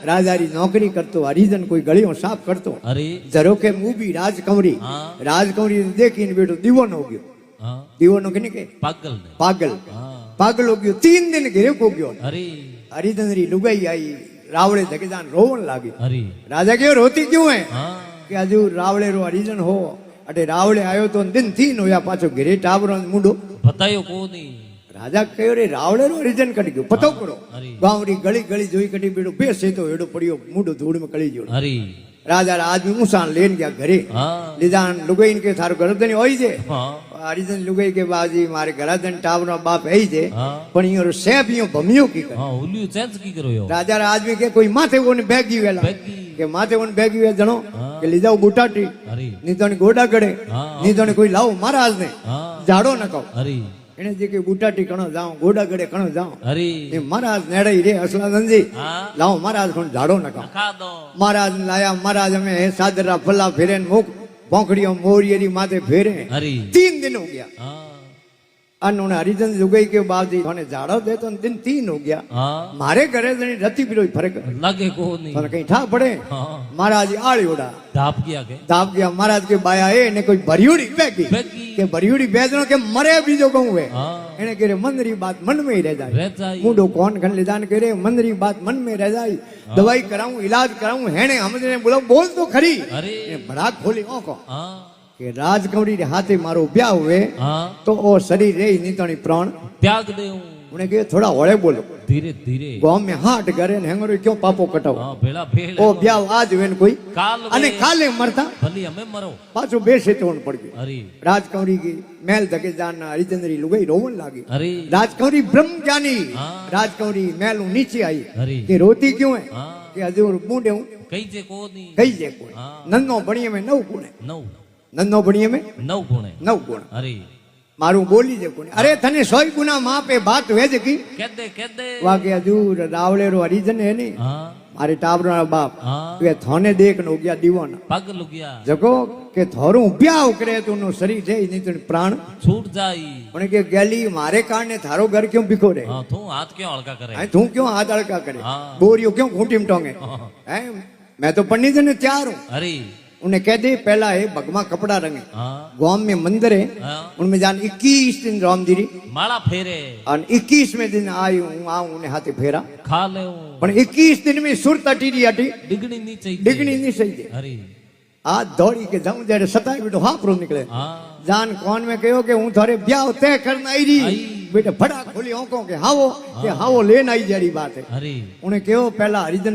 राजारी नौकरी करतो हरिजन कोई गलियों साफ करतो जरो के मूवी राजकंवरी राजकंवरी देखी बेटो दीवान हो गयो दीवानो के के पागल पागल पागल हो गयो 3 दिन घेरे को गयो हरिजन री लुगाई आई रावड़े धकेजान रोवन लागी राजा के रोती क्यों है कि हजू रावड़े रो हरिजन हो अटे रावड़े आयो तो दिन थी नोया पाछो घेरे टावरो मुंडो बतायो कोनी राजा कहो रे रावड़े रो हरिजन कट गयो पतो करो गांव री गली गली जोई कटी बेडो बेसे तो एडो पड़ियो मुंडो धूड़ में कली जो राजा आदमी मुसान लेन गया घरे लिजान लुगाईन के थारो गरदन होई जे हरिजन लुगाई के बाजी मारे गरदन टावरो बाप है जे पण यो सेब यो भमियो की कर हां उलियो चेंज की करो यो राजा आदमी के कोई माथे कोने बैगी वेला के माथे कोने बैगी वे जणो के ली जाओ बूटाटी नी तो गोडा गड़े नी तो कोई लाओ महाराज ने झाड़ो न को એને જે કે બુટાટી કણો જાઉં ગોડા ગડે કણો જાઉં અરે એ મહારાજ નેડાઈ રે અસલાનંદજી લાવો મહારાજ કોણ ઝાડો નકા મહારાજ લાયા મહારાજ અમે હે સાદરા ફલ્લા ફેરે મુખ ભોંકડીઓ મોરિયરી માથે ફેરે 3 दिन हो गया અનોને હરિજન જુગઈ કે બાજી મને ઝાડો દે તો दिन 3 हो गया મારે ઘરે જણી રતી પીરો ફરક લાગે કો નહીં પણ કઈ ઠા પડે મહારાજ આળીઓડા धाप गया महाराज के बाया ए ने कोई भरियोड़ी बैगी के भरियोड़ी बेजनो के मरे बीजो कहूं है एने करे मनरी बात मन में ही रह जाए मुंडो कौन खन ले जान करे मनरी बात मन में रह जाए दवाई कराऊं इलाज कराऊं हेने हमने बोलो बोल तो खरी बड़ा खोली ओको के राजकंवरी रे हाथे मारो ब्याह हुए तो ओ शरीर रे नीतणी प्राण त्याग देऊं उन्हें के थोड़ा होड़े बोलो धीरे धीरे गांव में हाट करे ने हंगरो क्यों पापो कटाओ हां भेला भेला ओ ब्याह आज वेन कोई अने काले मरता भली हमें मरो पाछो बेसे तोन पड़ गई अरे राजकंवरी की महल धके जान हरिचंद्री लुगाई रोवन लागी अरे राजकंवरी ब्रह्म ज्ञानी राजकंवरी महल नीचे आई के रोती क्यों है के हजूर मुंडे हूं कई जे को नन्नो बणिये में 9 गुण है नन्नो बणिये में 9 गुण अरे मारू बोली जे कोनी अरे थने 100 गुना मां पे बात वेज की कहदे वाके हजूर रावले रो हरिजन है नी मारे टाबरो बाप के थाने देख नो गया दीवाना पागल हो गया जको के थारो ब्याह करे तो नो शरीर है नहीं तो प्राण छूट जाई उन्हें के गली मारे कारणे थारो घर क्यों बिखोरे हां तू हाथ क्यों हल्का करे तू क्यों हाथ हल्का करे बोरियो क्यों घूंटी में टोंगे हैं मैं तो पंडित ने तैयार हूं अरे उन्हें कह दे पहला है भगवा कपड़ा रंगे गांव में मंदिर है उनमें जान 21 दिन रामदीरी माला फेरे और 21 में दिन आई हूं आऊं उन्हें हाथे फेरा खा ले पण 21 दिन में सुर तटीरी अटी डिगनी नहीं चाहिए अरे आ दौड़ी के जाऊं जरे 27 बेटो हाफरो निकले जान कौन में कहो के हूं थारे ब्याह तय करना आई री बेटा फड़ा खोली आंखों के हावो लेन आई जड़ी बात है अरे उन्हें कहो पहला हरिजन